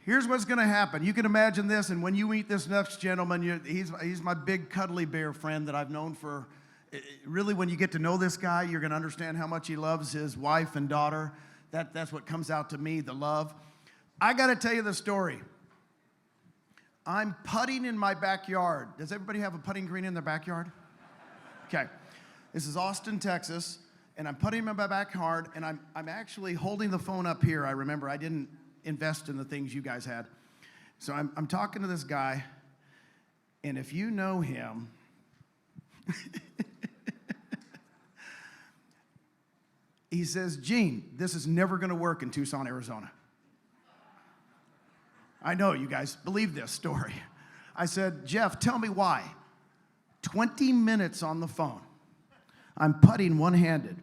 Here's what's going to happen. You can imagine this, and when you meet this next gentleman, he's my big cuddly bear friend that I've known for, really when you get to know this guy, you're going to understand how much he loves his wife and daughter. That's what comes out to me, the love. I got to tell you the story. I'm putting in my backyard. Does everybody have a putting green in their backyard? Okay. This is Austin, Texas, and I'm putting in my backyard, and I'm actually holding the phone up here. I remember I didn't invest in the things you guys had. So I'm talking to this guy, and if you know him, he says, Gene, this is never going to work in Tucson, Arizona. I know you guys believe this story. I said, Jeff, tell me why. 20 minutes on the phone. I'm putting one-handed.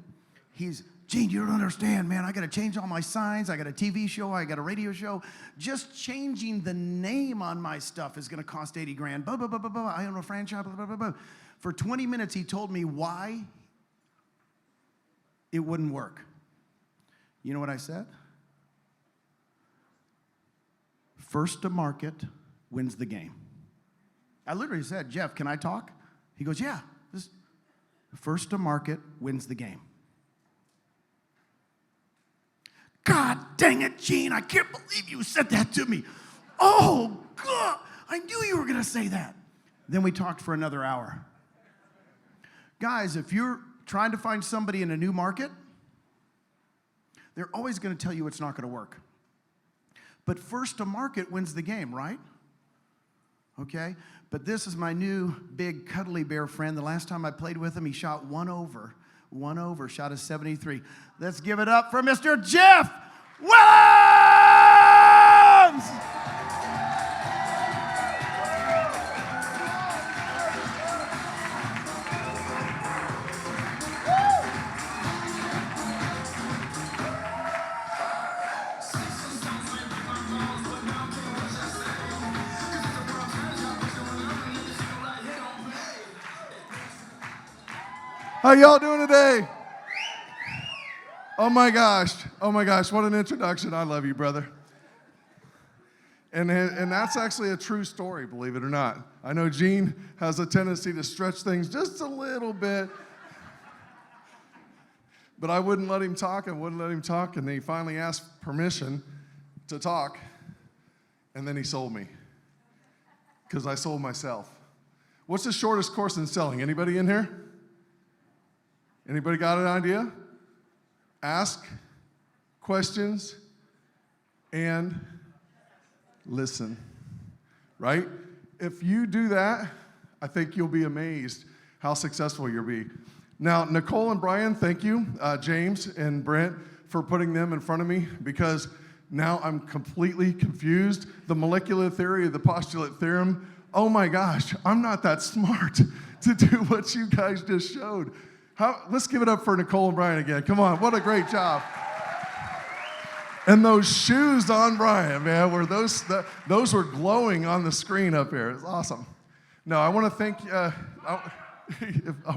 He's, Gene, you don't understand, man. I got to change all my signs. I got a TV show. I got a radio show. Just changing the name on my stuff is going to cost 80 grand. Blah, blah, blah, blah, blah. I own a franchise, blah, blah, blah, blah. For 20 minutes, he told me why it wouldn't work. You know what I said? First to market wins the game. I literally said, Jeff, can I talk? He goes, yeah. First to market wins the game. God dang it, Gene, I can't believe you said that to me. Oh, God, I knew you were going to say that. Then we talked for another hour. Guys, if you're trying to find somebody in a new market, they're always going to tell you it's not going to work. But first to market wins the game, right? Okay? But this is my new big cuddly bear friend. The last time I played with him, he shot one over, shot a 73. Let's give it up for Mr. Jeff Wilhems! How y'all doing today? Oh my gosh, what an introduction. I love you, brother. And that's actually a true story, believe it or not. I know Gene has a tendency to stretch things just a little bit, but I wouldn't let him talk, and he finally asked permission to talk, and then he sold me, because I sold myself. What's the shortest course in selling? Anybody in here? Anybody got an idea? Ask questions and listen, right? If you do that, I think you'll be amazed how successful you'll be. Now, Nicole and Brian, thank you, James and Brent, for putting them in front of me, because now I'm completely confused. The molecular theory of the postulate theorem, oh my gosh, I'm not that smart to do what you guys just showed. Let's give it up for Nicole and Brian again. Come on, what a great job. And those shoes on Brian, man, those were glowing on the screen up here. It's awesome. No, I want to thank,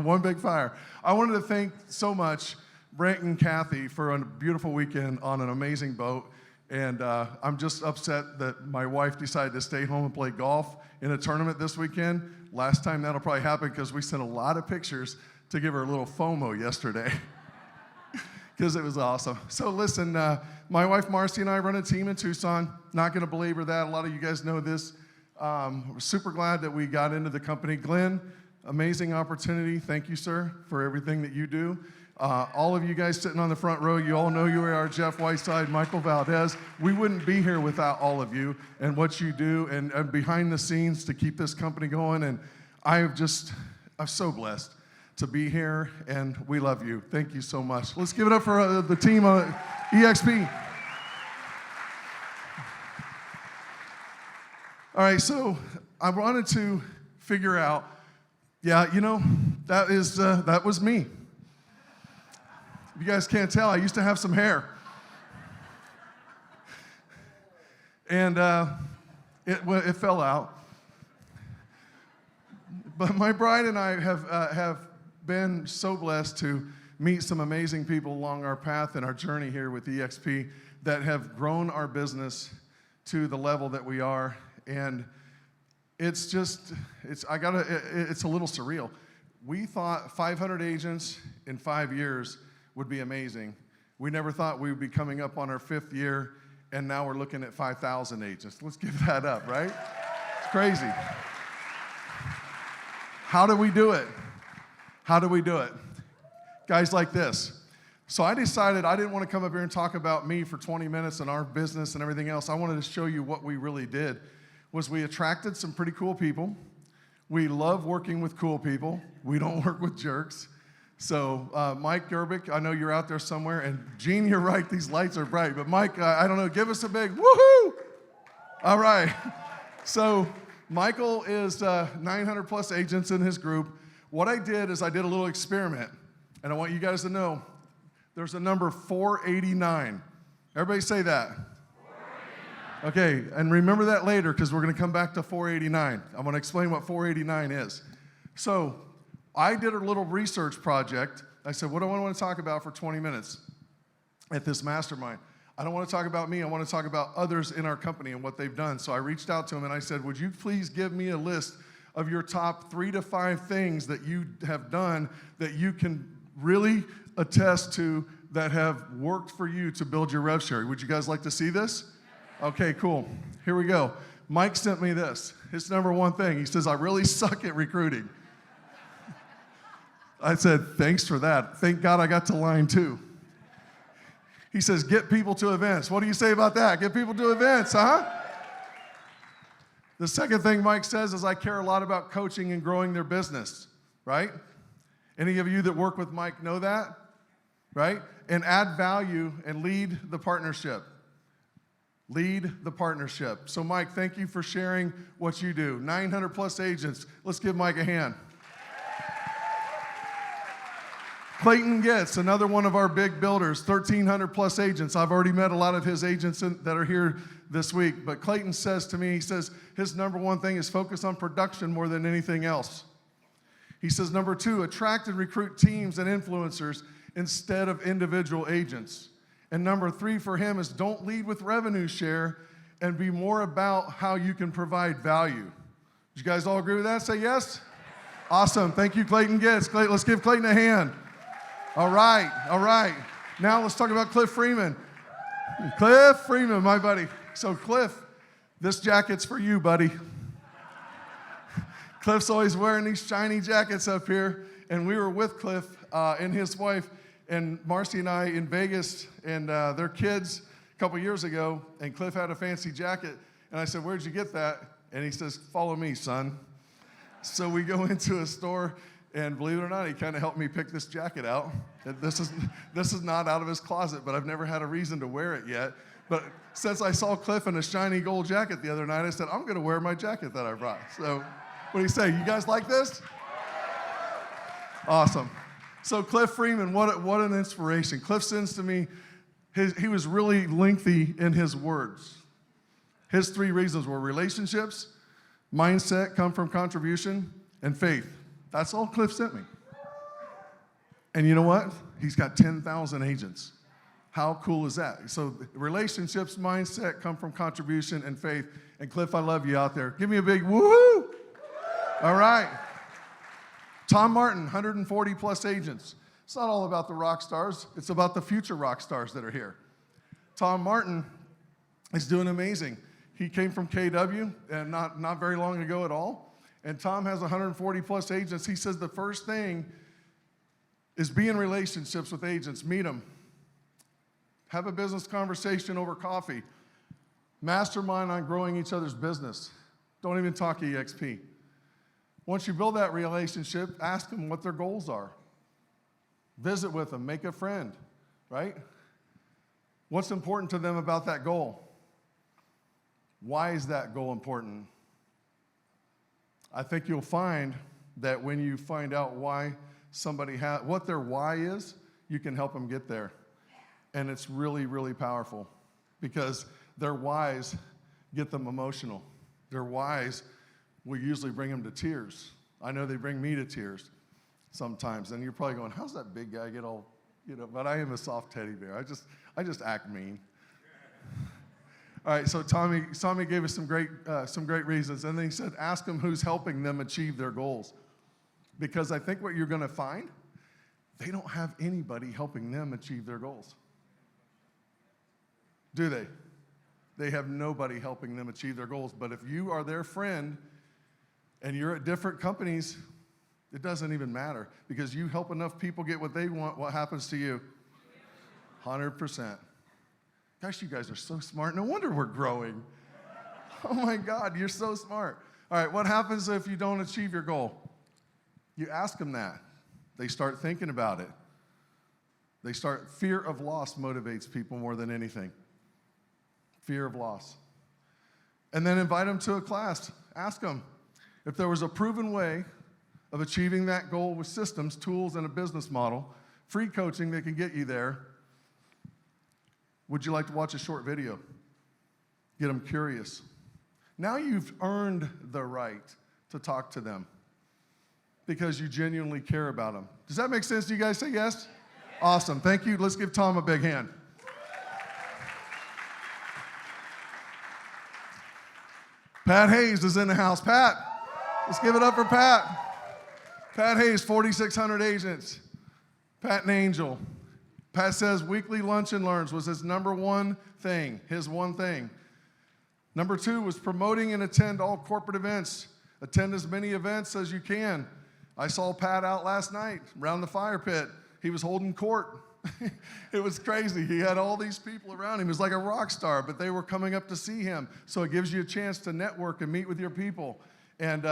one big fire. I wanted to thank so much Brent and Kathy for a beautiful weekend on an amazing boat. And I'm just upset that my wife decided to stay home and play golf in a tournament this weekend. Last time that'll probably happen, because we sent a lot of pictures to give her a little FOMO yesterday, because it was awesome. So listen, my wife Marcy and I run a team in Tucson. Not gonna belabor that, a lot of you guys know this. We're super glad that we got into the company. Glenn, amazing opportunity. Thank you, sir, for everything that you do. All of you guys sitting on the front row, you all know you are Jeff Whiteside, Michael Valdez. We wouldn't be here without all of you and what you do and behind the scenes to keep this company going. And I'm so blessed to be here, and we love you. Thank you so much. Let's give it up for the team EXP. All right, so I wanted to figure out, yeah, you know, that was me. If you guys can't tell, I used to have some hair. And it fell out. But my bride and I have been so blessed to meet some amazing people along our path and our journey here with EXP that have grown our business to the level that we are. And it's just, it's a little surreal. We thought 500 agents in 5 years would be amazing. We never thought we would be coming up on our 5th year, and now we're looking at 5,000 agents. Let's give that up, right? It's crazy. How do we do it? How do we do it? Guys like this. So I decided I didn't want to come up here and talk about me for 20 minutes and our business and everything else. I wanted to show you what we really did. Was we attracted some pretty cool people. We love working with cool people. We don't work with jerks. So Mike Gerbic, I know you're out there somewhere. And Gene, you're right, these lights are bright. But Mike, I don't know, give us a big woohoo! All right. So Michael is 900 plus agents in his group. What I did is I did a little experiment. And I want you guys to know, there's a number 489. Everybody say that. Okay, and remember that later because we're going to come back to 489. I'm going to explain what 489 is. So I did a little research project. I said, what do I want to talk about for 20 minutes at this mastermind? I don't want to talk about me. I want to talk about others in our company and what they've done. So I reached out to them and I said, would you please give me a list of your top 3 to 5 things that you have done that you can really attest to that have worked for you to build your rev share? Would you guys like to see this? Okay, cool. Here we go. Mike sent me this. His number 1 thing. He says, I really suck at recruiting. I said, thanks for that. Thank God I got to line 2. He says, get people to events. What do you say about that? Get people to events, huh? The second thing Mike says is I care a lot about coaching and growing their business, right? Any of you that work with Mike know that, right? And add value and lead the partnership. Lead the partnership. So Mike, thank you for sharing what you do. 900 plus agents. Let's give Mike a hand. Clayton Getz, another one of our big builders, 1,300 plus agents. I've already met a lot of his agents that are here this week. But Clayton says to me, he says his number 1 thing is focus on production more than anything else. He says number 2, attract and recruit teams and influencers instead of individual agents. And number 3 for him is don't lead with revenue share and be more about how you can provide value. Did you guys all agree with that? Say yes? Awesome. Thank you, Clayton Getz. Let's give Clayton a hand. All right, all right. Now let's talk about Cliff Freeman. Cliff Freeman, my buddy. So Cliff, this jacket's for you, buddy. Cliff's always wearing these shiny jackets up here. And we were with Cliff and his wife and Marcy and I in Vegas and their kids a couple years ago. And Cliff had a fancy jacket. And I said, where'd you get that? And he says, follow me, son. So we go into a store. And believe it or not, he kind of helped me pick this jacket out. This is not out of his closet, but I've never had a reason to wear it yet. But since I saw Cliff in a shiny gold jacket the other night, I said, I'm going to wear my jacket that I brought. So what do you say? You guys like this? Awesome. So Cliff Freeman, what an inspiration. Cliff sends to me, he was really lengthy in his words. His 3 reasons were relationships, mindset, come from contribution, and faith. That's all Cliff sent me. And you know what? He's got 10,000 agents. How cool is that? So relationships, mindset, come from contribution and faith. And Cliff, I love you out there. Give me a big woohoo. All right. Tom Martin, 140 plus agents. It's not all about the rock stars. It's about the future rock stars that are here. Tom Martin is doing amazing. He came from KW and not very long ago at all. And Tom has 140 plus agents. He says the first thing is be in relationships with agents. Meet them. Have a business conversation over coffee. Mastermind on growing each other's business. Don't even talk EXP. Once you build that relationship, ask them what their goals are. Visit with them. Make a friend, right? What's important to them about that goal? Why is that goal important? I think you'll find that when you find out why somebody what their why is, you can help them get there. And it's really, really powerful because their whys get them emotional. Their whys will usually bring them to tears. I know they bring me to tears sometimes. And you're probably going, how's that big guy get all, but I am a soft teddy bear. I just act mean. All right, so Tommy gave us some great reasons, and then he said, ask them who's helping them achieve their goals. Because I think what you're going to find, they don't have anybody helping them achieve their goals. Do they? They have nobody helping them achieve their goals. But if you are their friend and you're at different companies, it doesn't even matter, because you help enough people get what they want, what happens to you? 100%. Gosh, you guys are so smart. No wonder we're growing. Oh my God, you're so smart. All right, what happens if you don't achieve your goal? You ask them that. They start thinking about it. Fear of loss motivates people more than anything. Fear of loss. And then invite them to a class. Ask them if there was a proven way of achieving that goal with systems, tools, and a business model, free coaching that can get you there. Would you like to watch a short video? Get them curious. Now you've earned the right to talk to them because you genuinely care about them. Does that make sense? Do you guys say yes? Awesome. Thank you. Let's give Tom a big hand. Pat Hayes is in the house. Pat, let's give it up for Pat. Pat Hayes, 4,600 agents. Pat and Angel. Pat says weekly lunch and learns was his number one thing, his one thing. Number 2 was promoting and attend all corporate events. Attend as many events as you can. I saw Pat out last night around the fire pit. He was holding court. It was crazy. He had all these people around him. He was like a rock star, but they were coming up to see him. So it gives you a chance to network and meet with your people. And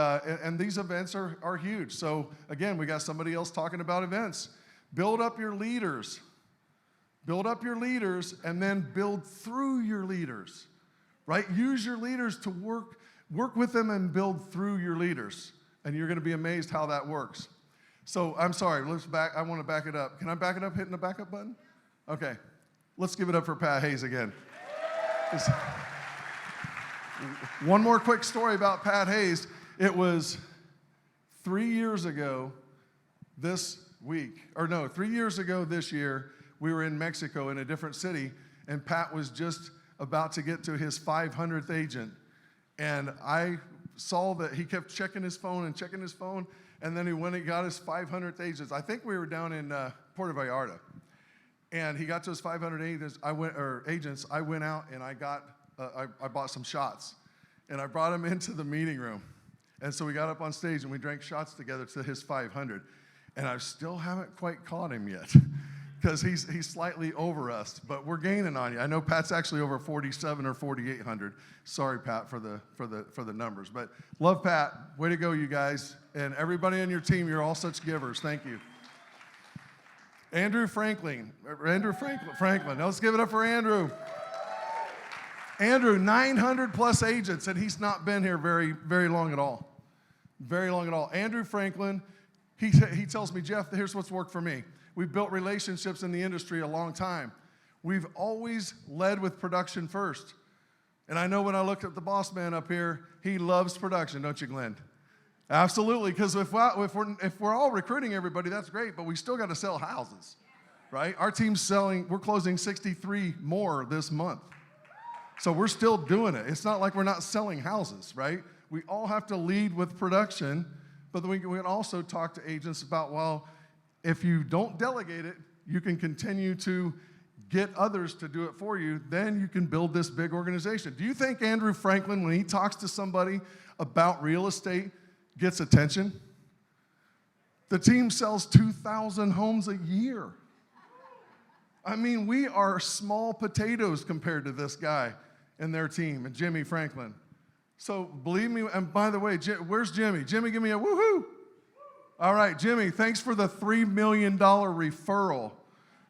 these events are huge. So again, we got somebody else talking about events. Build up your leaders. Build up your leaders and then build through your leaders, right? Use your leaders to work with them and build through your leaders. And you're going to be amazed how that works. So I'm sorry, I want to back it up. Can I back it up hitting the backup button? Okay, let's give it up for Pat Hayes again. One more quick story about Pat Hayes. It was 3 years ago this year, we were in Mexico in a different city, and Pat was just about to get to his 500th agent. And I saw that he kept checking his phone, and then when he got his 500th agents, I think we were down in Puerto Vallarta, and he got to his 500 agents. I went out and I bought some shots, and I brought him into the meeting room, and so we got up on stage and we drank shots together to his 500, and I still haven't quite caught him yet, because he's slightly over us, but we're gaining on you. I know Pat's actually over 47 or 4,800. Sorry, Pat, for the numbers, but love Pat. Way to go, you guys, and everybody on your team. You're all such givers. Thank you. Andrew Franklin. Now let's give it up for Andrew. Andrew, 900 plus agents, and he's not been here very, very long at all. Very long at all. Andrew Franklin. He tells me, Jeff, here's what's worked for me. We've built relationships in the industry a long time. We've always led with production first. And I know when I looked at the boss man up here, he loves production, don't you, Glenn? Absolutely, because if we're all recruiting everybody, that's great, but we still got to sell houses, right? Our team's we're closing 63 more this month. So we're still doing it. It's not like we're not selling houses, right? We all have to lead with production, but then we can also talk to agents about, well, if you don't delegate it, you can continue to get others to do it for you. Then you can build this big organization. Do you think Andrew Franklin, when he talks to somebody about real estate, gets attention? The team sells 2,000 homes a year. I mean, we are small potatoes compared to this guy and their team, and Jimmy Franklin. So believe me, and by the way, where's Jimmy? Jimmy, give me a woohoo. All right, Jimmy, thanks for the $3 million referral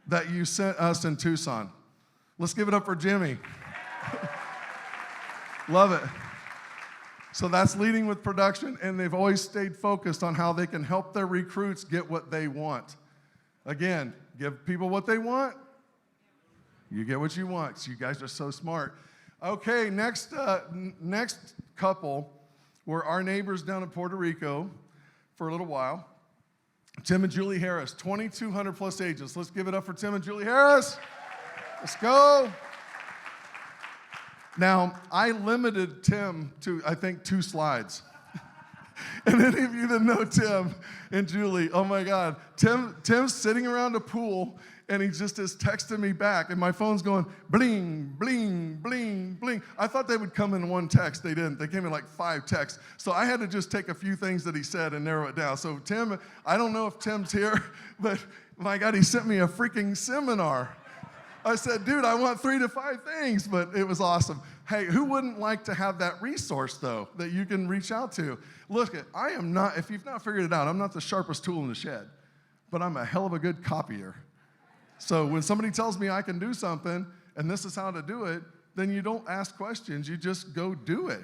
that you sent us in Tucson. Let's give it up for Jimmy. Love it. So that's leading with production, and they've always stayed focused on how they can help their recruits get what they want. Again, give people what they want, you get what you want. So you guys are so smart. Okay, next couple were our neighbors down in Puerto Rico for a little while. Tim and Julie Harris, 2,200 plus agents. Let's give it up for Tim and Julie Harris. Let's go. Now, I limited Tim to, I think, 2 slides. And any of you that know Tim and Julie, oh my God, Tim's sitting around a pool and he just is texting me back, and my phone's going bling, bling, bling, bling. I thought they would come in one text. They didn't. They came in like 5 texts. So I had to just take a few things that he said and narrow it down. So Tim, I don't know if Tim's here, but my God, he sent me a freaking seminar. I said, dude, I want 3 to 5 things, but it was awesome. Hey, who wouldn't like to have that resource, though, that you can reach out to? Look, I am not, if you've not figured it out, I'm not the sharpest tool in the shed, but I'm a hell of a good copier. So when somebody tells me I can do something, and this is how to do it, then you don't ask questions, you just go do it.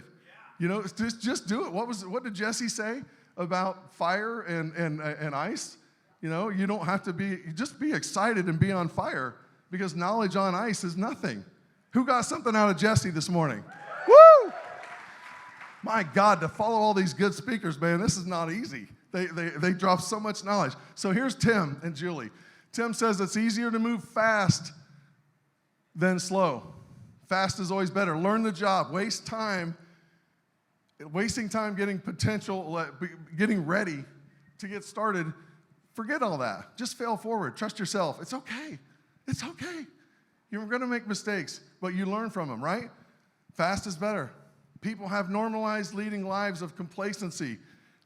You know, just do it. What did Jesse say about fire and ice? You know, you don't have to just be excited and be on fire, because knowledge on ice is nothing. Who got something out of Jesse this morning? Woo! My God, to follow all these good speakers, man, this is not easy. They drop so much knowledge. So here's Tim and Julie. Tim says it's easier to move fast than slow. Fast is always better. Learn the job. Wasting time getting getting ready to get started. Forget all that. Just fail forward. Trust yourself. It's okay. It's okay. You're going to make mistakes, but you learn from them, right? Fast is better. People have normalized leading lives of complacency.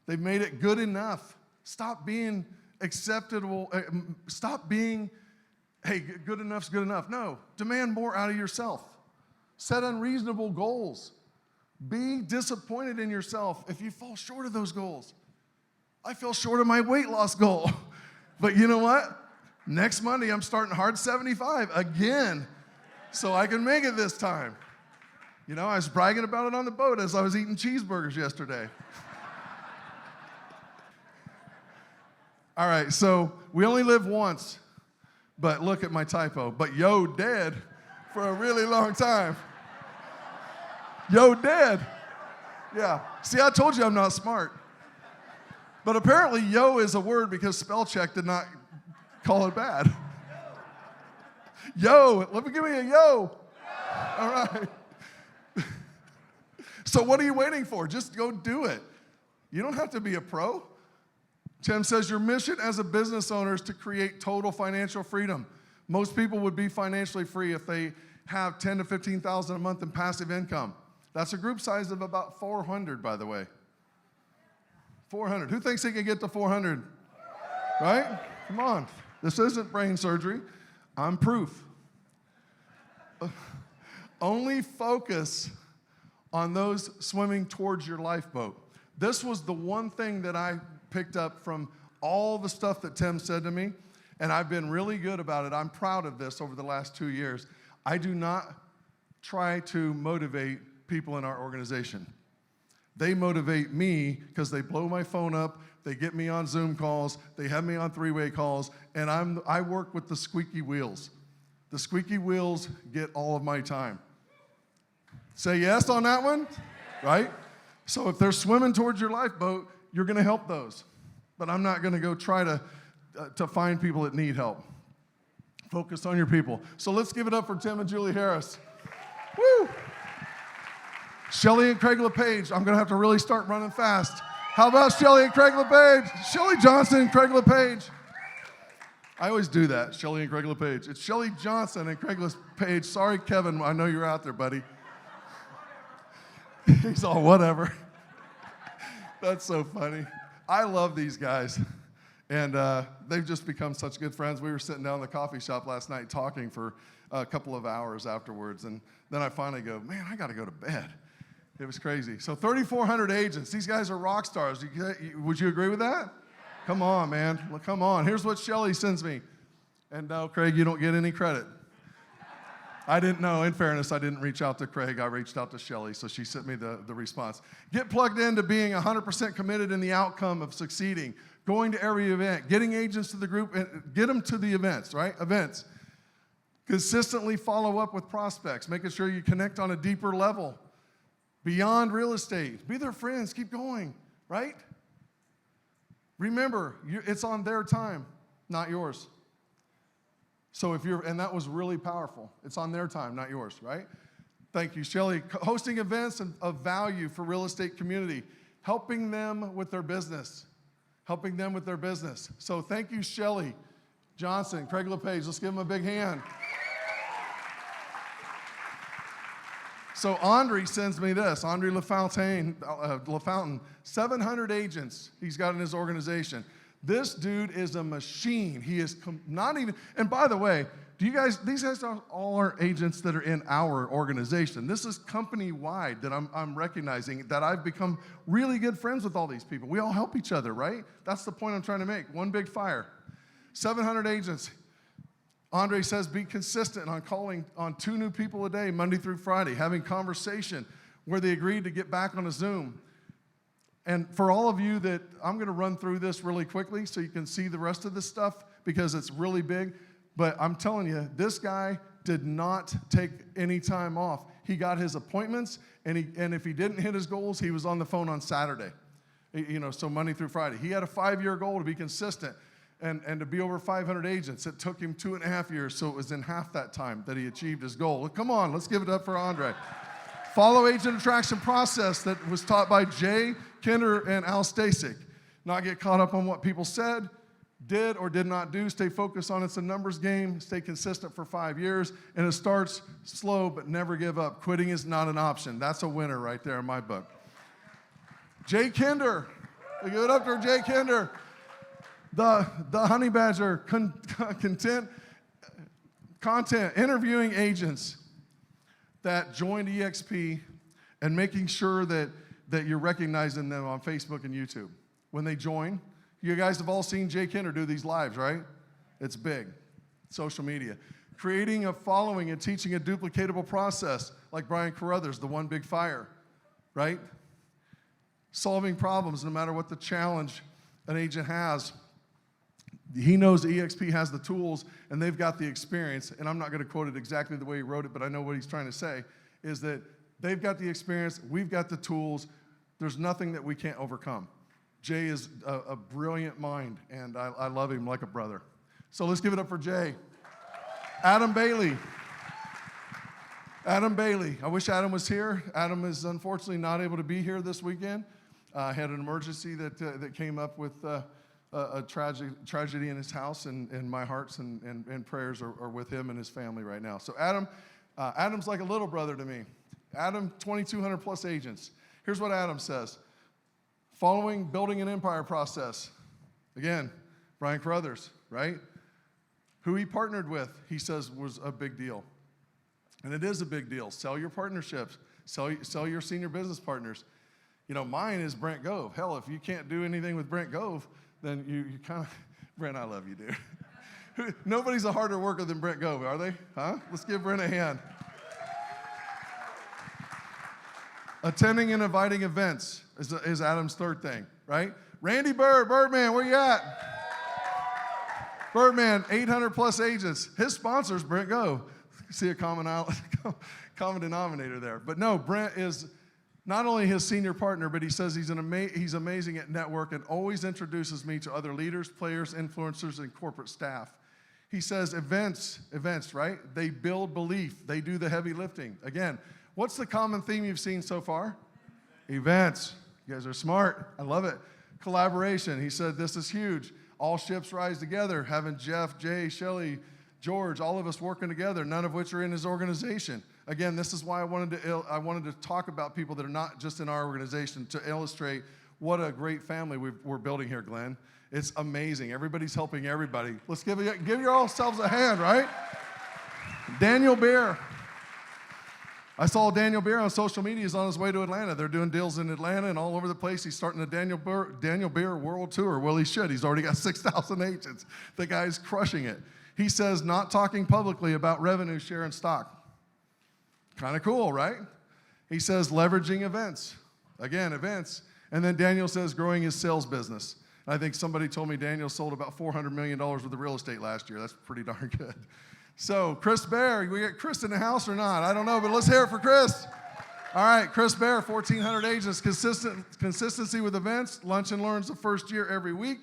They've made it good enough. Stop being acceptable. Stop being, hey, good enough's good enough. No, demand more out of yourself. Set unreasonable goals. Be disappointed in yourself if you fall short of those goals. I fell short of my weight loss goal. But you know what? Next Monday, I'm starting hard 75 again, so I can make it this time. You know, I was bragging about it on the boat as I was eating cheeseburgers yesterday. All right, so we only live once, but look at my typo. But yo dead for a really long time. Yo dead. Yeah. See, I told you I'm not smart. But apparently yo is a word because spell check did not call it bad. Yo, give me a yo. All right. So what are you waiting for? Just go do it. You don't have to be a pro. Tim says your mission as a business owner is to create total financial freedom. Most people would be financially free if they have $10,000 to $15,000 a month in passive income. That's a group size of about 400, by the way. 400. Who thinks he can get to 400? Right? Come on. This isn't brain surgery. I'm proof. Only focus on those swimming towards your lifeboat. This was the one thing that I picked up from all the stuff that Tim said to me, and I've been really good about it. I'm proud of this over the last 2 years. I do not try to motivate people in our organization. They motivate me because they blow my phone up, they get me on Zoom calls, they have me on 3-way calls, and I work with the squeaky wheels. The squeaky wheels get all of my time. Say yes on that one, right? So if they're swimming towards your lifeboat, you're going to help those. But I'm not going to go try to find people that need help. Focus on your people. So let's give it up for Tim and Julie Harris. Woo! Shelly and Craig LePage. I'm going to have to really start running fast. How about Shelly and Craig LePage? Shelly Johnson and Craig LePage. I always do that, Shelly and Craig LePage. It's Shelly Johnson and Craig LePage. Sorry, Kevin, I know you're out there, buddy. He's all, whatever. That's so funny. I love these guys. And they've just become such good friends. We were sitting down in the coffee shop last night talking for a couple of hours afterwards. And then I finally go, man, I got to go to bed. It was crazy. So 3,400 agents. These guys are rock stars. Would you agree with that? Come on, man. Well, come on. Here's what Shelly sends me. And no, Craig, you don't get any credit. I didn't know. In fairness, I didn't reach out to Craig. I reached out to Shelly, so she sent me the response. Get plugged into being 100% committed in the outcome of succeeding, going to every event, getting agents to the group, and get them to the events, right? Events. Consistently follow up with prospects, making sure you connect on a deeper level, beyond real estate. Be their friends. Keep going, right? Remember, it's on their time, not yours. So and that was really powerful. It's on their time, not yours, right? Thank you, Shelly. Hosting events of value for real estate community, helping them with their business. Helping them with their business. So thank you, Shelly Johnson, Craig LePage. Let's give them a big hand. So Andre sends me this. Andre LaFountain, 700 agents he's got in his organization. This dude is a machine. He is not even, and by the way, these guys are all our agents that are in our organization. This is company-wide that I'm recognizing that I've become really good friends with all these people. We all help each other, right? That's the point I'm trying to make. One big fire. 700 agents. Andre says be consistent on calling on 2 new people a day, Monday through Friday, having conversation where they agreed to get back on a Zoom. And for all of you that, I'm going to run through this really quickly so you can see the rest of this stuff because it's really big. But I'm telling you, this guy did not take any time off. He got his appointments, and if he didn't hit his goals, he was on the phone on Saturday. So Monday through Friday. He had a 5-year goal to be consistent and to be over 500 agents. It took him 2.5 years, so it was in half that time that he achieved his goal. Come on, let's give it up for Andre. Follow agent attraction process that was taught by Jay Kinder and Al Stasek. Not get caught up on what people said, did or did not do. Stay focused on it's a numbers game. Stay consistent for 5 years. And it starts slow, but never give up. Quitting is not an option. That's a winner right there in my book. Jay Kinder. Give it up for Jay Kinder. The Honey Badger content, interviewing agents that joined EXP and making sure that you're recognizing them on Facebook and YouTube. When they join, you guys have all seen Jay Kinder do these lives, right? It's big. Social media. Creating a following and teaching a duplicatable process, like Brian Carruthers, the One Big Fire, right? Solving problems no matter what the challenge an agent has. He knows EXP has the tools and they've got the experience, and I'm not going to quote it exactly the way he wrote it, but I know what he's trying to say, is that they've got the experience, we've got the tools, there's nothing that we can't overcome. Jay is a brilliant mind, and I love him like a brother. So let's give it up for Jay. Adam Bailey. Adam Bailey. I wish Adam was here. Adam is unfortunately not able to be here this weekend. Had an emergency that came up with a tragedy in his house, and my hearts and prayers are with him and his family right now. So Adam's like a little brother to me. Adam, 2,200 plus agents. Here's what Adam says. Following building an empire process. Again, Brian Carruthers, right? Who he partnered with, he says, was a big deal. And it is a big deal. Sell your partnerships. Sell your senior business partners. Mine is Brent Gove. Hell, if you can't do anything with Brent Gove, then you kind of, Brent, I love you, dude. Nobody's a harder worker than Brent Gove, are they? Huh? Let's give Brent a hand. Attending and inviting events is Adam's third thing, right? Randy Bird, Birdman, where you at? Birdman, 800 plus agents. His sponsor's Brent Gove. See a common denominator there. But no, Brent is not only his senior partner, but he says he's amazing at network and always introduces me to other leaders, players, influencers, and corporate staff. He says events, right? They build belief. They do the heavy lifting. Again, what's the common theme you've seen so far? Events. You guys are smart. I love it. Collaboration. He said this is huge. All ships rise together. Having Jeff, Jay, Shelly, George, all of us working together, none of which are in his organization. Again, this is why I wanted to talk about people that are not just in our organization to illustrate what a great family we're building here, Glenn. It's amazing. Everybody's helping everybody. Let's give yourselves a hand, right? Daniel Beer. I saw Daniel Beer on social media. He's on his way to Atlanta. They're doing deals in Atlanta and all over the place. He's starting the Daniel Beer World Tour. Well, he should. He's already got 6,000 agents. The guy's crushing it. He says not talking publicly about revenue share and stock. Kind of cool, right? He says leveraging events. Again, events. And then Daniel says growing his sales business. I think somebody told me Daniel sold about $400 million worth of real estate last year. That's pretty darn good. So, Chris Bear, we got Chris in the house or not? I don't know, but let's hear it for Chris. All right, Chris Bear, 1,400 agents, consistency with events, lunch and learns the first year every week.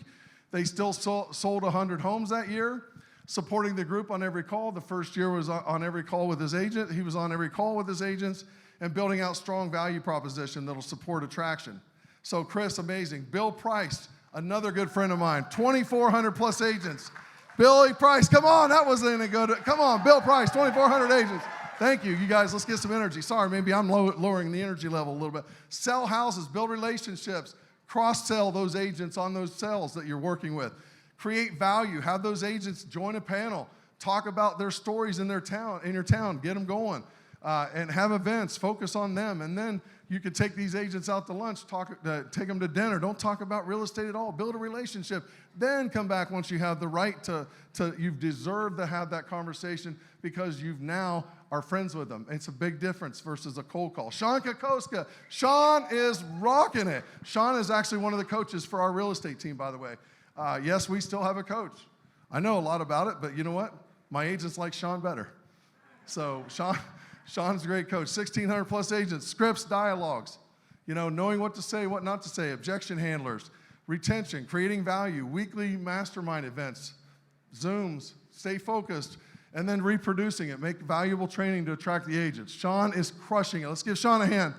They still sold 100 homes that year. supporting the group on every call. The first year was on every call with his agent. He was on every call with his agents and building out strong value proposition that'll support attraction. So Chris, amazing. Bill Price, another good friend of mine, 2,400 plus agents. Billy Price, come on, that wasn't a good, come on, Bill Price, 2,400 agents. Thank you. You guys, let's get some energy. Sorry, maybe I'm lowering the energy level a little bit. Sell houses, build relationships, cross-sell those agents on those sales that you're working with. Create value, have those agents join a panel, talk about their stories in your town, get them going, and have events, focus on them. And then you could take these agents out to lunch, take them to dinner. Don't talk about real estate at all. Build a relationship. Then come back once you have the right you've deserved to have that conversation because you've now are friends with them. It's a big difference versus a cold call. Sean Kokoska. Sean is rocking it. Sean is actually one of the coaches for our real estate team, by the way. Yes, we still have a coach. I know a lot about it, but you know what? My agents like Sean better. So Sean's a great coach. 1,600 plus agents, scripts, dialogues, knowing what to say, what not to say, objection handlers, retention, creating value, weekly mastermind events, Zooms, stay focused, and then reproducing it. Make valuable training to attract the agents. Sean is crushing it. Let's give Sean a hand.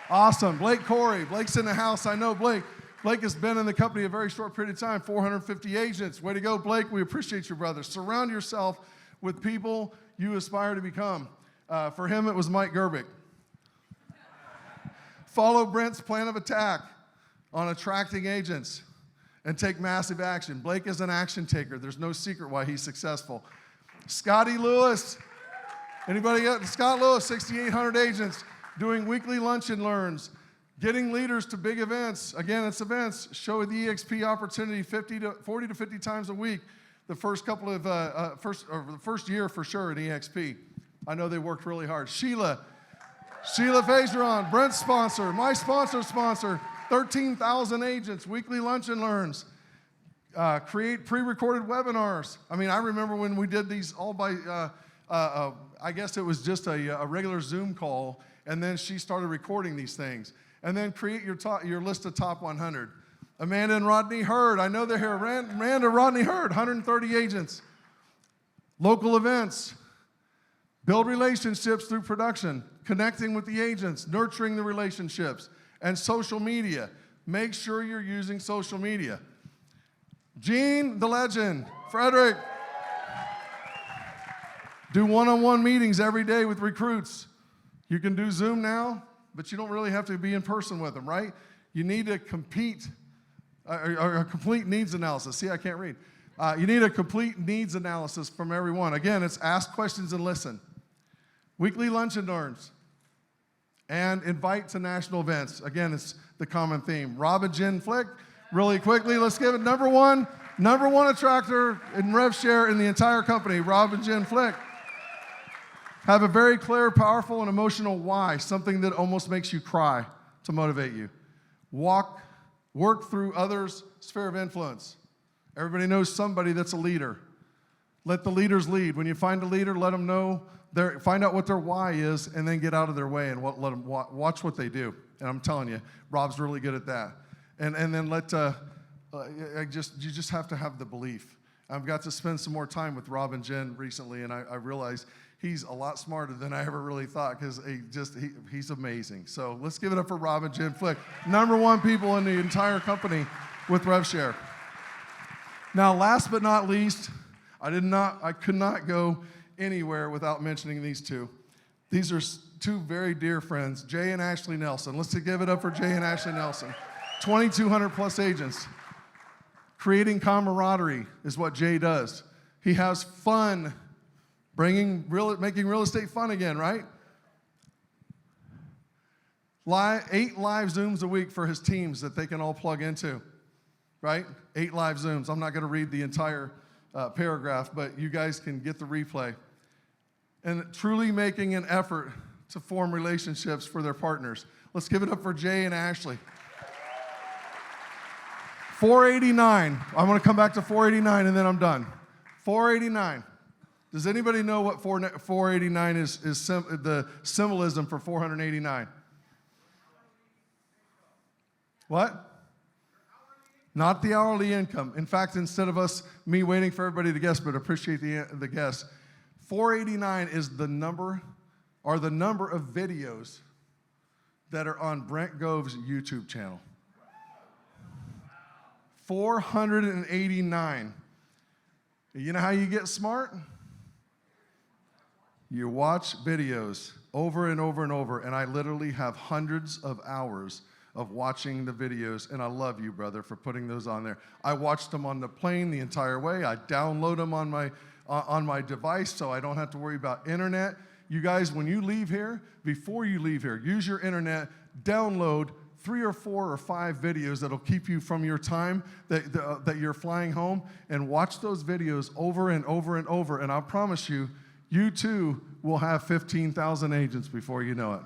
Awesome. Blake Corey. Blake's in the house. I know Blake. Blake has been in the company a very short period of time, 450 agents. Way to go, Blake. We appreciate you, brother. Surround yourself with people you aspire to become. For him, it was Mike Gerbic. Follow Brent's plan of attack on attracting agents and take massive action. Blake is an action taker. There's no secret why he's successful. Scotty Lewis. Anybody got Scott Lewis, 6,800 agents, doing weekly lunch and learns. Getting leaders to big events. Again, it's events. Show the EXP opportunity 40 to 50 times a week. The first couple of the first year for sure in EXP. I know they worked really hard. Sheila Fazeron, Brent's sponsor, my sponsor, 13,000 agents, weekly lunch and learns. Create pre-recorded webinars. I mean, I remember when we did these all by, I guess it was just a regular Zoom call, and then she started recording these things. And then create your list of top 100. Amanda and Rodney Hurd, I know they're here. Amanda, Rodney Hurd, 130 agents. Local events. Build relationships through production. Connecting with the agents. Nurturing the relationships. And social media. Make sure you're using social media. Gene, the legend. Frederick. Do one-on-one meetings every day with recruits. You can do Zoom now, but you don't really have to be in person with them, right? You need to complete needs analysis. See, I can't read. You need a complete needs analysis from everyone. Again, it's ask questions and listen. Weekly lunch and learns. And invite to national events. Again, it's the common theme. Rob and Jen Flick, really quickly, let's give it number one attractor in rev share in the entire company, Rob and Jen Flick. Have a very clear, powerful, and emotional why, something that almost makes you cry to motivate you. Work through others' sphere of influence. Everybody knows somebody that's a leader. Let the leaders lead. When you find a leader, let them know, find out what their why is, and then get out of their way and let them watch what they do. And I'm telling you, Rob's really good at that. And then you just have to have the belief. I've got to spend some more time with Rob and Jen recently, and I realized he's a lot smarter than I ever really thought because he's amazing. So let's give it up for Rob and Jen Flick, number one people in the entire company with RevShare. Now, last but not least, I could not go anywhere without mentioning these two. These are two very dear friends, Jay and Ashley Nelson. Let's give it up for Jay and Ashley Nelson. 2,200 plus agents. Creating camaraderie is what Jay does. He has fun. Making real estate fun again, right? 8 live Zooms a week for his teams that they can all plug into, right? 8 live Zooms. I'm not going to read the entire paragraph, but you guys can get the replay. And truly making an effort to form relationships for their partners. Let's give it up for Jay and Ashley. 489. I'm going to come back to 489 and then I'm done. 489. Does anybody know what 489 is the symbolism for 489? What? Not the hourly income. In fact, instead of me waiting for everybody to guess, but appreciate the guess, 489 is the number of videos that are on Brent Gove's YouTube channel. 489. You know how you get smart? You watch videos over and over and over, and I literally have hundreds of hours of watching the videos, and I love you, brother, for putting those on there. I watched them on the plane the entire way. I download them on my device so I don't have to worry about internet. You guys, when you leave here, before you leave here, use your internet, download 3 or 4 or 5 videos that'll keep you from your time that you're flying home, and watch those videos over and over and over, and I promise you, you too will have 15,000 agents before you know it.